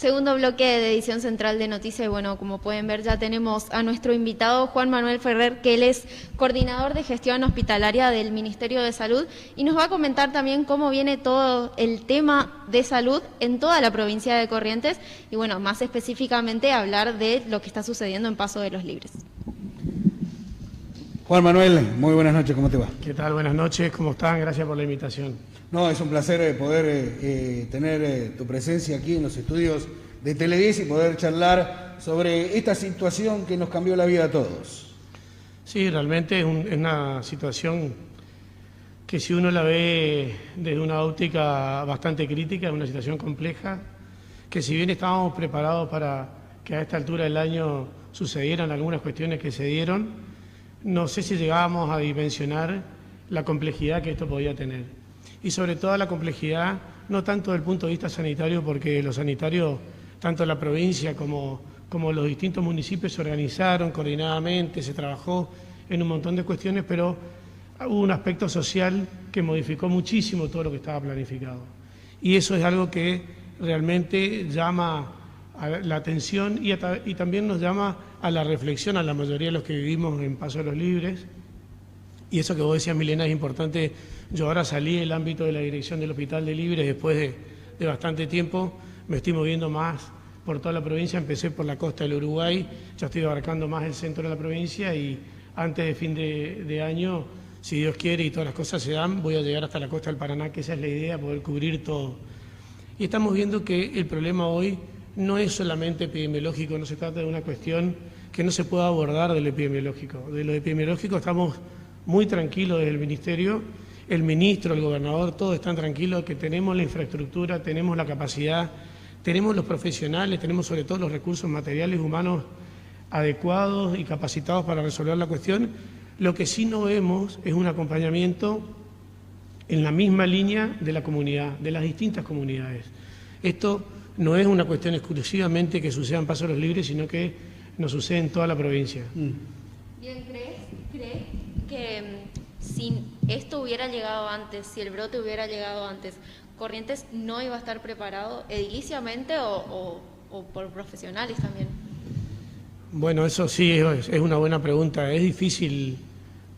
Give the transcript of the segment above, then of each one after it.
Segundo bloque de edición central de Noticias y bueno, como pueden ver ya tenemos a nuestro invitado Juan Manuel Ferrer, que él es coordinador de gestión hospitalaria del Ministerio de Salud y nos va a comentar también cómo viene todo el tema de salud en toda la provincia de Corrientes y bueno, más específicamente hablar de lo que está sucediendo en Paso de los Libres. Juan Manuel, muy buenas noches, ¿cómo te va? ¿Qué tal? Buenas noches, ¿cómo están? Gracias por la invitación. No, es un placer poder tener tu presencia aquí en los estudios de Tele10 y poder charlar sobre esta situación que nos cambió la vida a todos. Sí, realmente es una situación que si uno la ve desde una óptica bastante crítica, es una situación compleja, que si bien estábamos preparados para que a esta altura del año sucedieran algunas cuestiones que se dieron, no sé si llegábamos a dimensionar la complejidad que esto podía tener. Y sobre todo la complejidad, no tanto desde el punto de vista sanitario, porque los sanitarios, tanto la provincia como los distintos municipios se organizaron coordinadamente, se trabajó en un montón de cuestiones, pero hubo un aspecto social que modificó muchísimo todo lo que estaba planificado. Y eso es algo que realmente llama a la atención y también nos llama a la reflexión a la mayoría de los que vivimos en Paso de los Libres. Y eso que vos decías, Milena, es importante. Yo ahora salí del ámbito de la dirección del Hospital de Libres después de bastante tiempo. Me estoy moviendo más por toda la provincia. Empecé por la costa del Uruguay, ya estoy abarcando más el centro de la provincia y antes de fin de año, si Dios quiere y todas las cosas se dan, voy a llegar hasta la costa del Paraná, que esa es la idea, poder cubrir todo. Y estamos viendo que el problema hoy no es solamente epidemiológico, no se trata de una cuestión que no se pueda abordar de lo epidemiológico. De lo epidemiológico estamos muy tranquilos desde el Ministerio, el ministro, el gobernador, todos están tranquilos que tenemos la infraestructura, tenemos la capacidad, tenemos los profesionales, tenemos sobre todo los recursos materiales humanos adecuados y capacitados para resolver la cuestión. Lo que sí no vemos es un acompañamiento en la misma línea de la comunidad, de las distintas comunidades. Esto no es una cuestión exclusivamente que suceda en Paso de los Libres, sino que nos sucede en toda la provincia. Bien, ¿crees que si esto hubiera llegado antes, si el brote hubiera llegado antes, Corrientes no iba a estar preparado ediliciamente o por profesionales también? Bueno, eso sí es una buena pregunta. Es difícil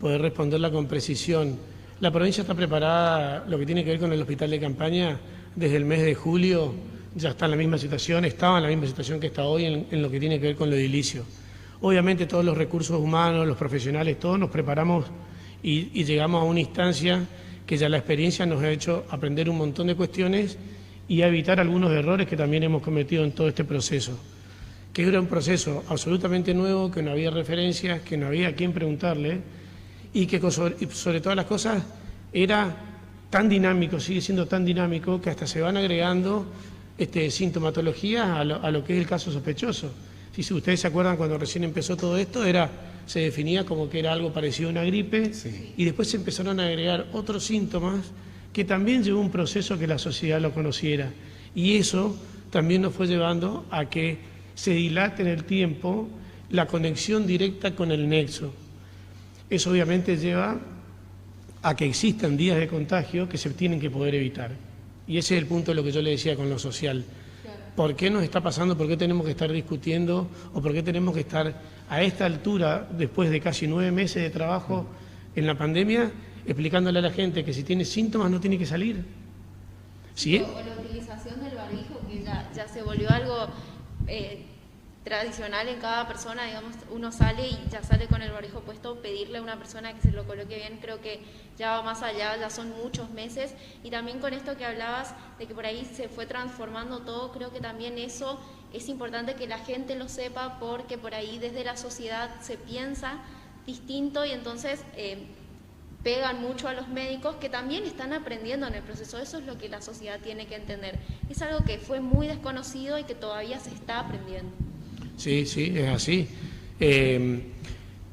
poder responderla con precisión. La provincia está preparada, lo que tiene que ver con el hospital de campaña, desde el mes de julio ya está en la misma situación, estaba en la misma situación que está hoy en lo que tiene que ver con lo edilicio. Obviamente todos los recursos humanos, los profesionales, todos nos preparamos y llegamos a una instancia que ya la experiencia nos ha hecho aprender un montón de cuestiones y a evitar algunos errores que también hemos cometido en todo este proceso. Que era un proceso absolutamente nuevo, que no había referencias, que no había a quién preguntarle y que sobre todas las cosas era tan dinámico, sigue siendo tan dinámico que hasta se van agregando sintomatologías a lo que es el caso sospechoso. Si ustedes se acuerdan, cuando recién empezó todo esto, se definía como que era algo parecido a una gripe, sí. Y después se empezaron a agregar otros síntomas que también llevó un proceso que la sociedad lo conociera. Y eso también nos fue llevando a que se dilate en el tiempo la conexión directa con el nexo. Eso obviamente lleva a que existan días de contagio que se tienen que poder evitar. Y ese es el punto de lo que yo le decía con lo social. ¿Por qué nos está pasando? ¿Por qué tenemos que estar discutiendo? ¿O por qué tenemos que estar a esta altura, después de casi 9 meses de trabajo en la pandemia, explicándole a la gente que si tiene síntomas no tiene que salir? ¿Sí? O la utilización del barbijo, que ya se volvió algo tradicional en cada persona, digamos, uno sale y ya sale con el barbijo puesto, pedirle a una persona que se lo coloque bien, creo que ya va más allá, ya son muchos meses, y también con esto que hablabas de que por ahí se fue transformando todo, creo que también eso es importante que la gente lo sepa, porque por ahí desde la sociedad se piensa distinto y entonces pegan mucho a los médicos que también están aprendiendo en el proceso. Eso es lo que la sociedad tiene que entender, es algo que fue muy desconocido y que todavía se está aprendiendo. Sí, es así.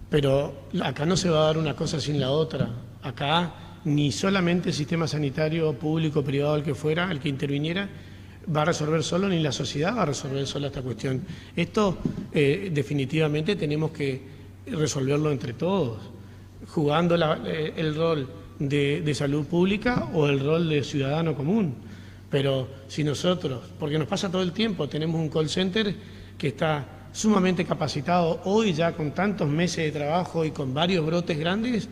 Pero acá no se va a dar una cosa sin la otra. Acá ni solamente el sistema sanitario público, privado, el que fuera, el que interviniera, va a resolver solo, ni la sociedad va a resolver sola esta cuestión. Esto definitivamente tenemos que resolverlo entre todos, jugando el rol de salud pública o el rol de ciudadano común. Pero si nosotros, porque nos pasa todo el tiempo, tenemos un call center que está sumamente capacitado hoy ya con tantos meses de trabajo y con varios brotes grandes,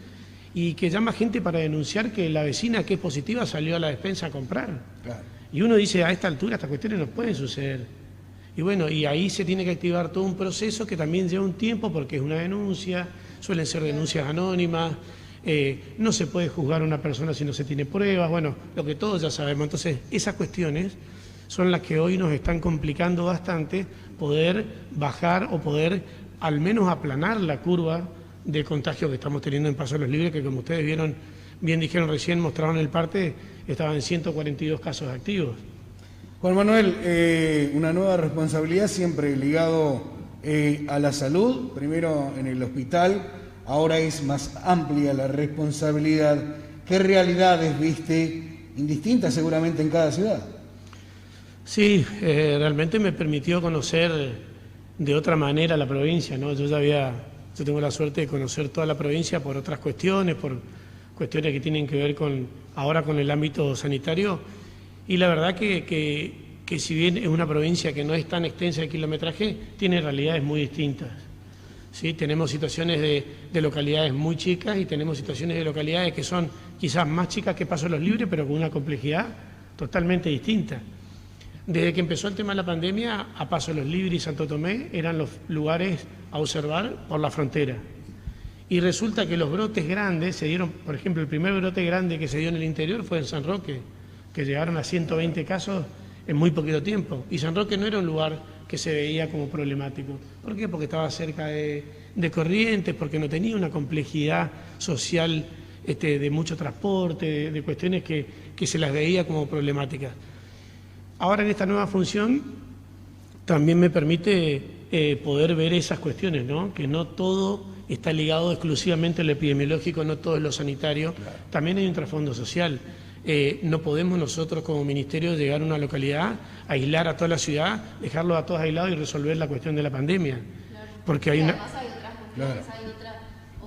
y que llama gente para denunciar que la vecina que es positiva salió a la despensa a comprar. Claro. Y uno dice, a esta altura estas cuestiones no pueden suceder. Y bueno, y ahí se tiene que activar todo un proceso que también lleva un tiempo porque es una denuncia, suelen ser denuncias anónimas, no se puede juzgar a una persona si no se tiene pruebas, bueno, lo que todos ya sabemos. Entonces, esas cuestiones son las que hoy nos están complicando bastante poder bajar o poder al menos aplanar la curva de contagio que estamos teniendo en Paso de los Libres, que como ustedes vieron, bien dijeron recién, mostraron el parte, estaban en 142 casos activos. Juan Manuel, una nueva responsabilidad siempre ligado a la salud, primero en el hospital, ahora es más amplia la responsabilidad. ¿Qué realidades viste, indistintas seguramente en cada ciudad? Sí, realmente me permitió conocer de otra manera la provincia, ¿no? Yo tengo la suerte de conocer toda la provincia por otras cuestiones, por cuestiones que tienen que ver ahora con el ámbito sanitario, y la verdad que si bien es una provincia que no es tan extensa de kilometraje, tiene realidades muy distintas. ¿Sí? Tenemos situaciones de localidades muy chicas y tenemos situaciones de localidades que son quizás más chicas que Paso de los Libres, pero con una complejidad totalmente distinta. Desde que empezó el tema de la pandemia, a Paso de los Libres y Santo Tomé eran los lugares a observar por la frontera. Y resulta que los brotes grandes se dieron, por ejemplo, el primer brote grande que se dio en el interior fue en San Roque, que llegaron a 120 casos en muy poquito tiempo. Y San Roque no era un lugar que se veía como problemático. ¿Por qué? Porque estaba cerca de Corrientes, porque no tenía una complejidad social de mucho transporte, de cuestiones que se las veía como problemáticas. Ahora en esta nueva función también me permite poder ver esas cuestiones, ¿no? Que no todo está ligado exclusivamente al epidemiológico, no todo es lo sanitario, claro. También hay un trasfondo social. No podemos nosotros como ministerio llegar a una localidad, aislar a toda la ciudad, dejarlos a todos aislados y resolver la cuestión de la pandemia. Claro. Porque hay además hay otras cuestiones, claro. hay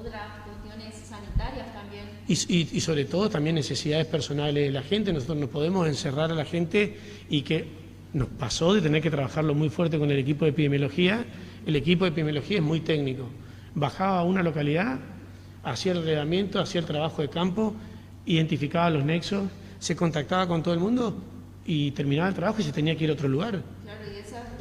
otras cuestiones sanitarias también. Y sobre todo también necesidades personales de la gente. Nosotros no podemos encerrar a la gente, y que nos pasó de tener que trabajarlo muy fuerte con el equipo de epidemiología. El equipo de epidemiología es muy técnico. Bajaba a una localidad, hacía el relevamiento, hacía el trabajo de campo, identificaba los nexos, se contactaba con todo el mundo y terminaba el trabajo y se tenía que ir a otro lugar. Claro,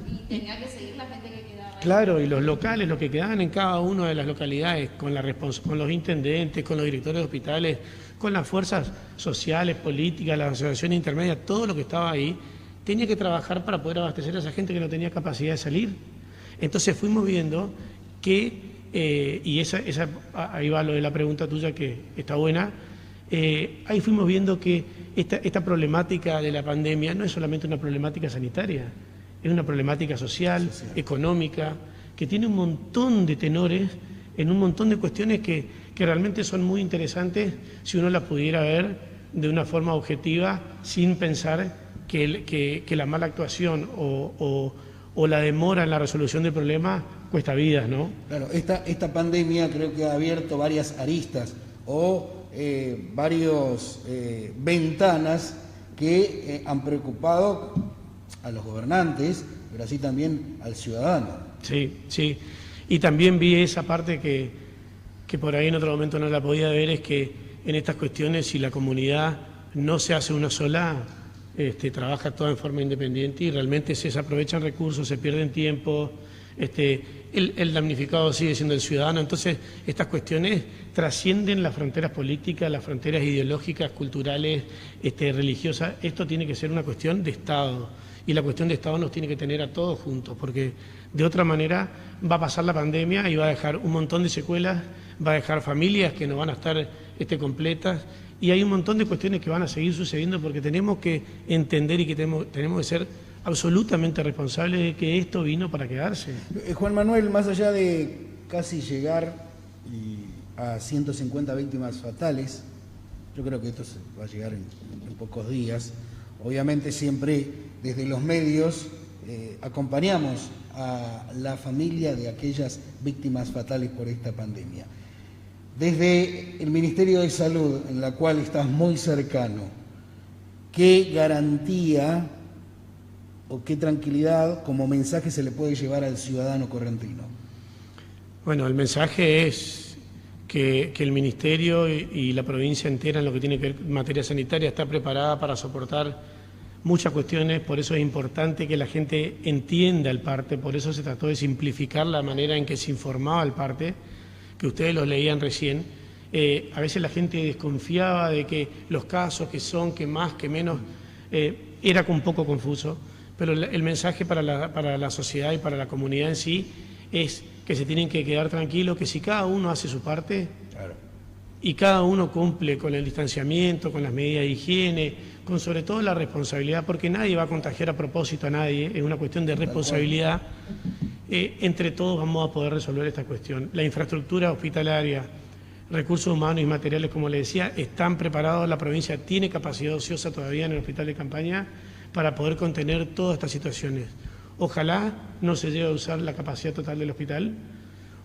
y tenía que seguir la gente que quedaba ahí. Claro, y los locales, los que quedaban en cada una de las localidades, con los intendentes, con los directores de hospitales, con las fuerzas sociales, políticas, las asociaciones intermedias, todo lo que estaba ahí, tenía que trabajar para poder abastecer a esa gente que no tenía capacidad de salir. Entonces fuimos viendo que, y ahí va lo de la pregunta tuya que está buena, ahí fuimos viendo que esta problemática de la pandemia no es solamente una problemática sanitaria, es una problemática social, económica, que tiene un montón de tenores en un montón de cuestiones que realmente son muy interesantes si uno las pudiera ver de una forma objetiva, sin pensar que la mala actuación o la demora en la resolución del problema cuesta vidas, ¿no? Claro, esta pandemia creo que ha abierto varias aristas o varias ventanas que han preocupado a los gobernantes, pero así también al ciudadano. Sí, sí. Y también vi esa parte que por ahí en otro momento no la podía ver, es que en estas cuestiones, si la comunidad no se hace una sola, trabaja toda en forma independiente y realmente se desaprovechan recursos, se pierden tiempo, el damnificado sigue siendo el ciudadano. Entonces, estas cuestiones trascienden las fronteras políticas, las fronteras ideológicas, culturales, religiosas. Esto tiene que ser una cuestión de Estado, y la cuestión de Estado nos tiene que tener a todos juntos, porque de otra manera va a pasar la pandemia y va a dejar un montón de secuelas, va a dejar familias que no van a estar completas, y hay un montón de cuestiones que van a seguir sucediendo, porque tenemos que entender y que tenemos que ser absolutamente responsables de que esto vino para quedarse. Juan Manuel, más allá de casi llegar a 150 víctimas fatales, yo creo que esto va a llegar en pocos días. Obviamente siempre desde los medios acompañamos a la familia de aquellas víctimas fatales por esta pandemia. Desde el Ministerio de Salud, en la cual estás muy cercano, ¿qué garantía o qué tranquilidad como mensaje se le puede llevar al ciudadano correntino? Bueno, el mensaje es que el Ministerio y la provincia entera en lo que tiene que ver con materia sanitaria está preparada para soportar muchas cuestiones, por eso es importante que la gente entienda el parte, por eso se trató de simplificar la manera en que se informaba el parte, que ustedes lo leían recién. A veces la gente desconfiaba de que los casos que son, que más, que menos, era un poco confuso. Pero el mensaje para la sociedad y para la comunidad en sí es que se tienen que quedar tranquilos, que si cada uno hace su parte, claro, y cada uno cumple con el distanciamiento, con las medidas de higiene, con sobre todo la responsabilidad, porque nadie va a contagiar a propósito a nadie, es una cuestión de responsabilidad, entre todos vamos a poder resolver esta cuestión. La infraestructura hospitalaria, recursos humanos y materiales, como le decía, están preparados, la provincia tiene capacidad ociosa todavía en el hospital de campaña para poder contener todas estas situaciones. Ojalá no se llegue a usar la capacidad total del hospital,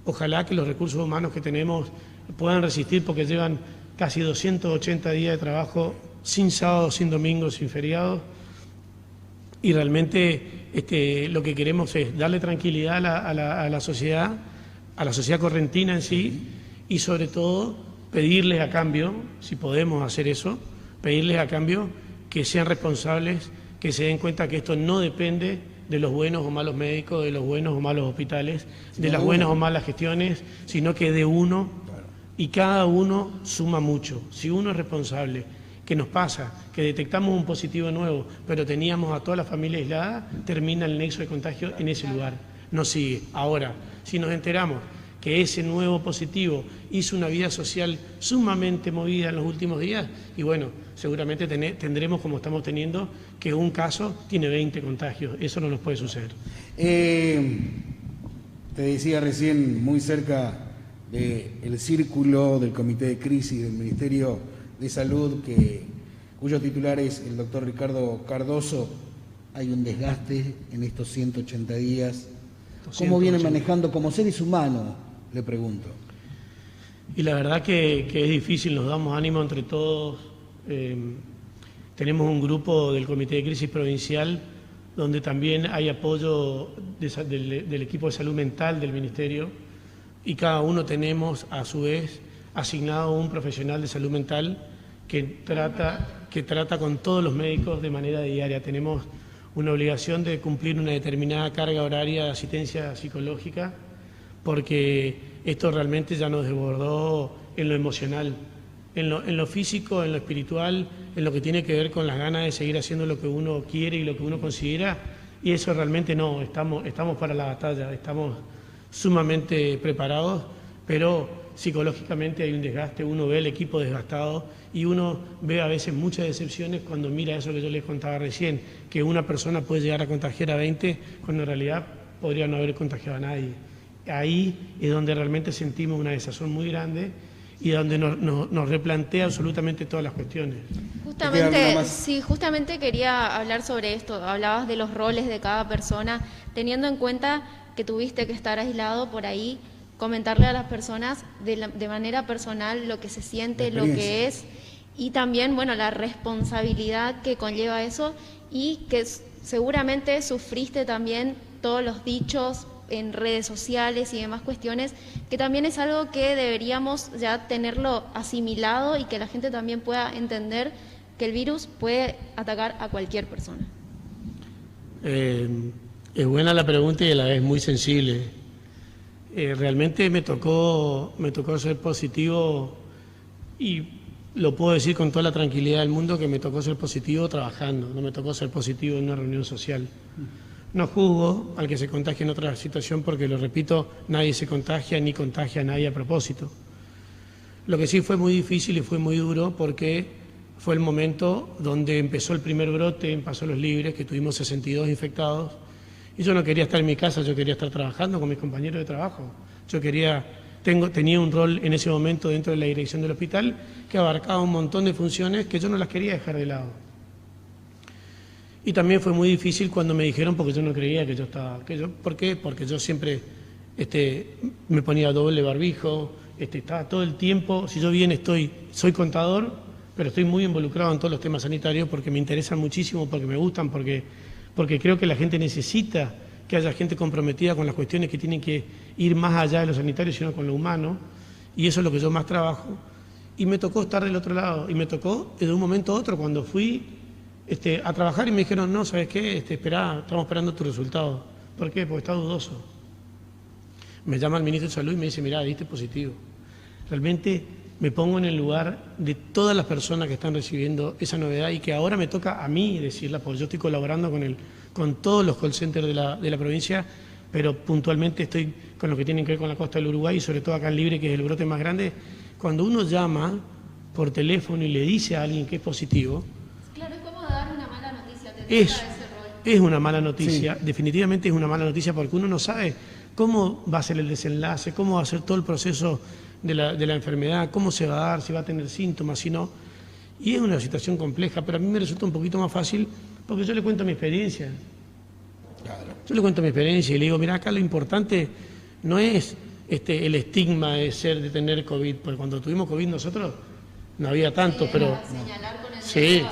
ojalá que los recursos humanos que tenemos puedan resistir, porque llevan casi 280 días de trabajo sin sábados, sin domingos, sin feriados, y realmente lo que queremos es darle tranquilidad a la sociedad correntina en sí, y sobre todo pedirles a cambio, si podemos hacer eso, pedirles a cambio que sean responsables, que se den cuenta que esto no depende de los buenos o malos médicos, de los buenos o malos hospitales, de las buenas o malas gestiones, sino que de uno, y cada uno suma mucho. Si uno es responsable, ¿qué nos pasa? Que detectamos un positivo nuevo, pero teníamos a toda la familia aislada, termina el nexo de contagio en ese lugar, no sigue. Ahora, si nos enteramos que ese nuevo positivo hizo una vida social sumamente movida en los últimos días, y bueno, seguramente tendremos, como estamos teniendo, que un caso tiene 20 contagios. Eso no nos puede suceder. Te decía recién, muy cerca del círculo del Comité de Crisis del Ministerio de Salud, cuyo titular es el doctor Ricardo Cardoso, hay un desgaste en estos 180 días. ¿Cómo vienen manejando como seres humanos? Le pregunto. Y la verdad que es difícil, nos damos ánimo entre todos. Tenemos un grupo del Comité de Crisis Provincial donde también hay apoyo del equipo de salud mental del Ministerio, y cada uno tenemos a su vez asignado un profesional de salud mental que trata con todos los médicos de manera diaria. Tenemos una obligación de cumplir una determinada carga horaria de asistencia psicológica, porque esto realmente ya nos desbordó en lo emocional, en lo físico, en lo espiritual, en lo que tiene que ver con las ganas de seguir haciendo lo que uno quiere y lo que uno considera, y eso realmente no, estamos para la batalla, estamos sumamente preparados, pero psicológicamente hay un desgaste, uno ve el equipo desgastado y uno ve a veces muchas decepciones cuando mira eso que yo les contaba recién, que una persona puede llegar a contagiar a 20 cuando en realidad podría no haber contagiado a nadie. Ahí es donde realmente sentimos una desazón muy grande y donde nos replantea absolutamente todas las cuestiones. Justamente quería hablar sobre esto. Hablabas de los roles de cada persona, teniendo en cuenta que tuviste que estar aislado por ahí, comentarle a las personas de manera personal lo que se siente, lo que es, y también, bueno, la responsabilidad que conlleva eso, y que seguramente sufriste también todos los dichos en redes sociales y demás cuestiones, que también es algo que deberíamos ya tenerlo asimilado y que la gente también pueda entender que el virus puede atacar a cualquier persona. Es buena la pregunta y a la vez muy sensible. Realmente me tocó ser positivo, y lo puedo decir con toda la tranquilidad del mundo, que me tocó ser positivo trabajando, no me tocó ser positivo en una reunión social. No juzgo al que se contagie en otra situación porque, lo repito, nadie se contagia ni contagia a nadie a propósito. Lo que sí fue muy difícil y fue muy duro porque fue el momento donde empezó el primer brote en Paso Los Libres, que tuvimos 62 infectados, y yo no quería estar en mi casa, yo quería estar trabajando con mis compañeros de trabajo. Tenía un rol en ese momento dentro de la dirección del hospital que abarcaba un montón de funciones que yo no las quería dejar de lado. Y también fue muy difícil cuando me dijeron, porque yo no creía que yo estaba... ¿Por qué? Porque yo siempre me ponía doble barbijo, estaba todo el tiempo, si yo bien soy contador, pero estoy muy involucrado en todos los temas sanitarios porque me interesan muchísimo, porque me gustan, porque creo que la gente necesita que haya gente comprometida con las cuestiones que tienen que ir más allá de lo sanitario, sino con lo humano, y eso es lo que yo más trabajo. Y me tocó estar del otro lado, y me tocó de un momento a otro, cuando fui a trabajar y me dijeron, no, ¿sabes qué? Esperá, estamos esperando tu resultado. ¿Por qué? Porque está dudoso. Me llama el ministro de Salud y me dice, mirá, diste positivo. Realmente me pongo en el lugar de todas las personas que están recibiendo esa novedad y que ahora me toca a mí decirla, porque yo estoy colaborando con todos los call centers de la provincia, pero puntualmente estoy con lo que tienen que ver con la costa del Uruguay y sobre todo acá en Libre, que es el brote más grande. Cuando uno llama por teléfono y le dice a alguien que es positivo, claro, es como dar una mala noticia, te toca ese rol. Es una mala noticia, sí. Definitivamente es una mala noticia porque uno no sabe cómo va a ser el desenlace, cómo va a ser todo el proceso de la enfermedad, cómo se va a dar, si va a tener síntomas, si no. Y es una situación compleja, pero a mí me resulta un poquito más fácil porque yo le cuento mi experiencia. Claro. Yo le cuento mi experiencia y le digo, mira, acá lo importante no es el estigma de tener COVID, porque cuando tuvimos COVID nosotros no había tanto, pero... Señalar con el sí.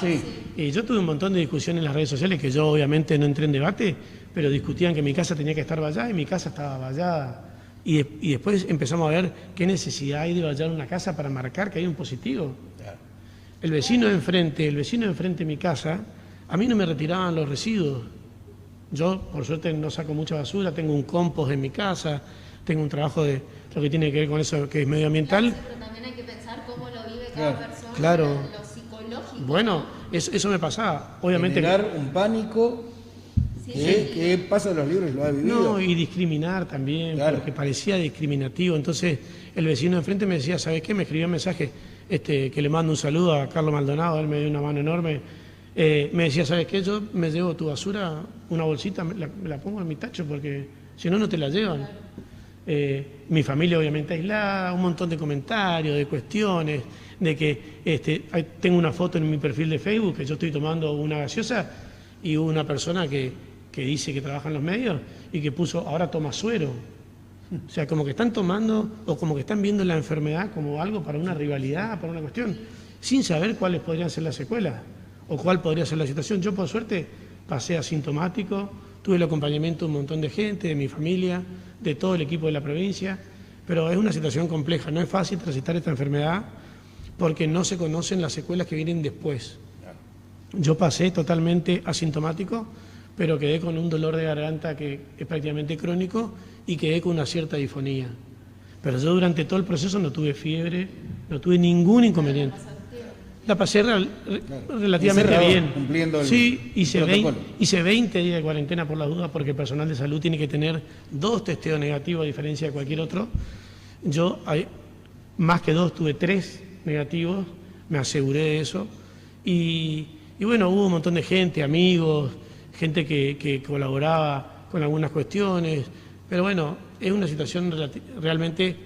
Y yo tuve un montón de discusiones en las redes sociales que yo obviamente no entré en debate, pero discutían que mi casa tenía que estar vallada y mi casa estaba vallada. Y después empezamos a ver qué necesidad hay de vallar una casa para marcar que hay un positivo. Claro. El vecino de enfrente de mi casa, a mí no me retiraban los residuos. Yo, por suerte, no saco mucha basura, tengo un compost en mi casa, tengo un trabajo de lo que tiene que ver con eso que es medioambiental. Claro, pero también hay que pensar cómo lo vive cada persona, claro. Lo psicológico. Bueno, eso me pasaba. Obviamente. Generar un pánico que pasa en los libros y lo ha vivido. No, y discriminar también, claro. Porque parecía discriminativo. Entonces, el vecino de enfrente me decía, ¿sabes qué? Me escribió un mensaje que le mando un saludo a Carlos Maldonado, él me dio una mano enorme. Me decía, ¿sabes qué? Yo me llevo tu basura, una bolsita, me la pongo en mi tacho porque si no, no te la llevan. Claro. Mi familia obviamente aislada, un montón de comentarios, de cuestiones, de que tengo una foto en mi perfil de Facebook que yo estoy tomando una gaseosa y hubo una persona que dice que trabaja en los medios y que puso, ahora toma suero. O sea, como que están tomando o como que están viendo la enfermedad como algo para una rivalidad, para una cuestión, sin saber cuáles podrían ser las secuelas o cuál podría ser la situación. Yo, por suerte, pasé asintomático, tuve el acompañamiento de un montón de gente, de mi familia, de todo el equipo de la provincia, pero es una situación compleja. No es fácil transitar esta enfermedad porque no se conocen las secuelas que vienen después. Yo pasé totalmente asintomático, pero quedé con un dolor de garganta que es prácticamente crónico y quedé con una cierta disfonía. Pero yo durante todo el proceso no tuve fiebre, no tuve ningún inconveniente. La pasé relativamente bien. Cumpliendo sí, hice 20 días de cuarentena por las dudas porque el personal de salud tiene que tener 2 testeos negativos a diferencia de cualquier otro. Yo, más que 2, tuve 3 negativos, me aseguré de eso. Y bueno, hubo un montón de gente, amigos, gente que colaboraba con algunas cuestiones, pero bueno, es una situación realmente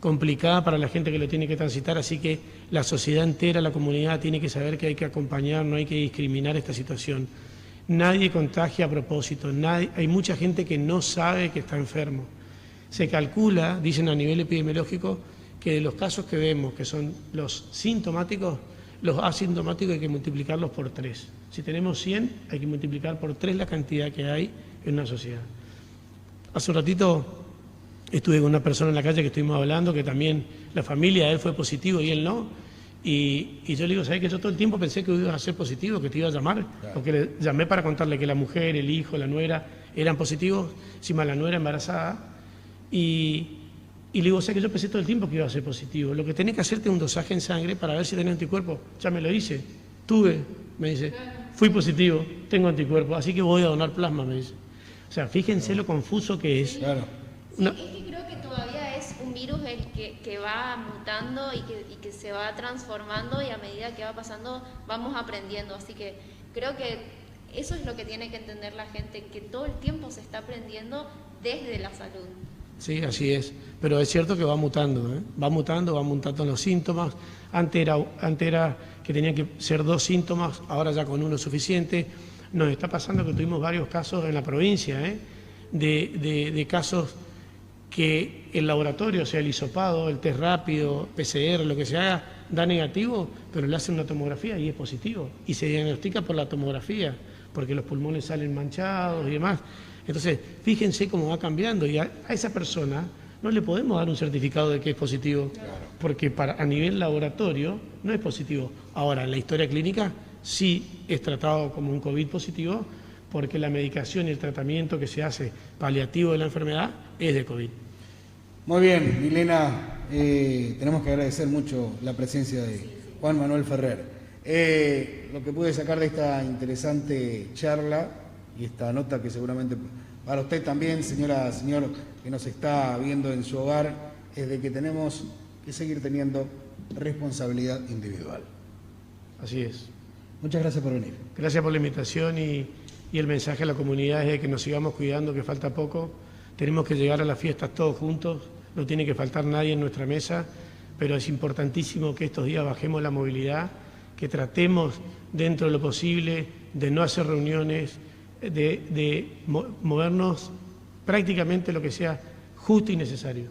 complicada para la gente que lo tiene que transitar, así que la sociedad entera, la comunidad tiene que saber que hay que acompañar, no hay que discriminar esta situación. Nadie contagia a propósito, hay mucha gente que no sabe que está enfermo. Se calcula, dicen a nivel epidemiológico, que de los casos que vemos, que son los sintomáticos, los asintomáticos hay que multiplicarlos por 3. Si tenemos 100, hay que multiplicar por 3 la cantidad que hay en una sociedad. Hace un ratito estuve con una persona en la calle que estuvimos hablando, que también la familia de él fue positivo y él no. Y yo le digo, ¿sabes que yo todo el tiempo pensé que ibas a ser positivo, que te iba a llamar? Claro. Porque le llamé para contarle que la mujer, el hijo, la nuera eran positivos, encima la nuera embarazada. Y le digo, o sea que yo pensé todo el tiempo que iba a ser positivo. Lo que tenés que hacerte es un dosaje en sangre para ver si tenés anticuerpos. Ya me lo hice. Me dice, fui positivo, tengo anticuerpos, así que voy a donar plasma, me dice. O sea, fíjense lo confuso que es. Claro. Sí, es que creo que todavía es un virus el que va mutando y que se va transformando y a medida que va pasando vamos aprendiendo. Así que creo que eso es lo que tiene que entender la gente, que todo el tiempo se está aprendiendo desde la salud. Sí, así es. Pero es cierto que va mutando, ¿eh? Va mutando los síntomas. Antes era que tenían que ser 2 síntomas, ahora ya con 1 es suficiente. Nos está pasando que tuvimos varios casos en la provincia, de casos que el laboratorio, o sea, el hisopado, el test rápido, PCR, lo que se haga, da negativo, pero le hacen una tomografía y es positivo. Y se diagnostica por la tomografía, porque los pulmones salen manchados y demás. Entonces, fíjense cómo va cambiando. Y a esa persona no le podemos dar un certificado de que es positivo, porque a nivel laboratorio no es positivo. Ahora, en la historia clínica sí es tratado como un COVID positivo, porque la medicación y el tratamiento que se hace paliativo de la enfermedad es de COVID. Muy bien, Milena, tenemos que agradecer mucho la presencia de Juan Manuel Ferrer. Lo que pude sacar de esta interesante charla y esta nota que seguramente para usted también, señora, señor, que nos está viendo en su hogar, es de que tenemos que seguir teniendo responsabilidad individual. Así es. Muchas gracias por venir. Gracias por la invitación y el mensaje a la comunidad es de que nos sigamos cuidando, que falta poco. Tenemos que llegar a las fiestas todos juntos, no tiene que faltar nadie en nuestra mesa, pero es importantísimo que estos días bajemos la movilidad, que tratemos dentro de lo posible de no hacer reuniones, de movernos prácticamente lo que sea justo y necesario.